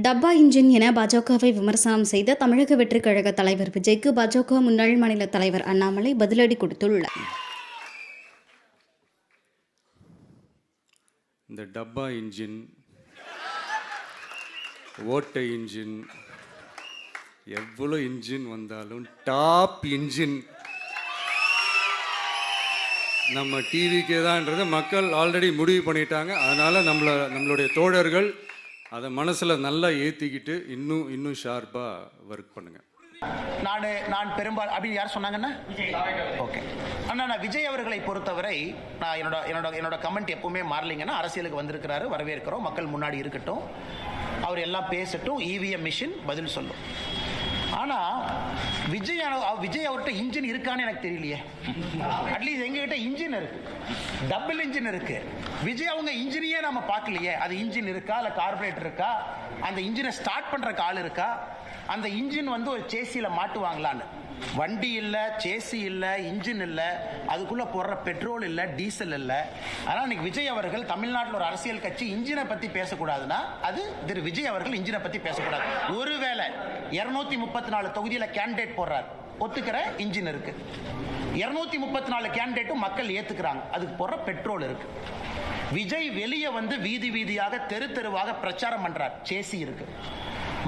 டப்பா இன்ஜின் என பாஜகவை விமர்சனம் செய்த தமிழக வெற்றிக் கழக தலைவர் விஜய்க்கு பாஜக முன்னாள் மாநில தலைவர் அண்ணாமலை பதிலடி கொடுத்துள்ளார். இந்த டப்பா இன்ஜின், ஓட்டை இன்ஜின், எவ்வளோ இன்ஜின் வந்தாலும் டாப் இன்ஜின் நம்ம டிவிக்கே தான்ன்றது மக்கள் ஆல்ரெடி முடிவு பண்ணிட்டாங்க. அதனால் நம்மளுடைய தோழர்கள் அதை மனசில் நல்லா ஏற்றிக்கிட்டு இன்னும் ஷார்ப்பாக ஒர்க் பண்ணுங்கள். நான் பெரும்பாலும் அப்படின்னு யார் சொன்னாங்கன்னா ஓகே. ஆனால் நான் விஜய் அவர்களை பொறுத்தவரை நான் என்னோட கமெண்ட் எப்பவுமே மாறலிங்கன்னா, அரசியலுக்கு வந்திருக்கிறாரு, வரவேற்கிறோம், மக்கள் முன்னாடி இருக்கட்டும், அவர் எல்லாம் பேசட்டும், இவிஎம் மிஷின் பதில் சொல்லும். ஆனால் விஜய் அவர்கிட்ட இன்ஜின் இருக்கான்னு எனக்கு தெரியலையே. அட்லீஸ்ட் எங்ககிட்ட இன்ஜின் இருக்கு, டபுள் இன்ஜின் இருக்கு. விஜய் அவங்க இன்ஜினையே நம்ம பார்க்கலையே. அது இன்ஜின் இருக்கா, இல்லை கார்பரேட்டர் இருக்கா, அந்த இன்ஜினை ஸ்டார்ட் பண்ணுறக்கு ஆள் இருக்கா, அந்த இன்ஜின் ஒரு சேசியில் மாட்டுவாங்களான்னு. வண்டி இல்லை, சேசி இல்லை, இன்ஜின் இல்லை, அதுக்குள்ளே போடுற பெட்ரோல் இல்லை, டீசல் இல்லை. ஆனால் இன்னைக்கு விஜய் அவர்கள் தமிழ்நாட்டில் ஒரு அரசியல் கட்சி இன்ஜினை பற்றி பேசக்கூடாதுன்னா அது திரு விஜய் அவர்கள் இன்ஜினை பற்றி பேசக்கூடாது. ஒருவேளை 234 தொகுதியில் கேண்டிடேட் போடுறார், ஒத்துக்கிற இன்ஜின் இருக்கு. 234 கேண்டிடேட்டும் மக்கள் ஏத்துக்கிறாங்க, அதுக்கு போடுற பெட்ரோல் இருக்கு. விஜய் வெளியே வீதி வீதியாக தெரு தெருவாக பிரச்சாரம் பண்றார், சேசி இருக்கு.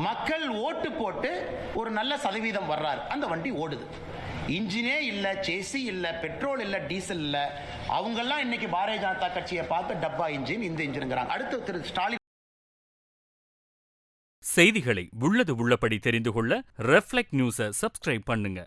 மக்கள் ஓட்டு போட்டு ஒரு நல்ல சதவீதம் வர்றாரு, அந்த வண்டி ஓடுது. இன்ஜினே இல்ல, சேசி இல்ல, பெட்ரோல் இல்ல, டீசல் இல்ல. அவங்கெல்லாம் இன்னைக்கு பாரதிய ஜனதா கட்சியை பார்த்து டப்பா இன்ஜின், இந்த இன்ஜின்ங்கிறாங்க. அடுத்து திரு ஸ்டாலின். செய்திகளை உள்ளது உள்ளபடி தெரிந்து கொள்ள ரெஃப்ளெக்ட் நியூஸை சப்ஸ்கிரைப் பண்ணுங்க.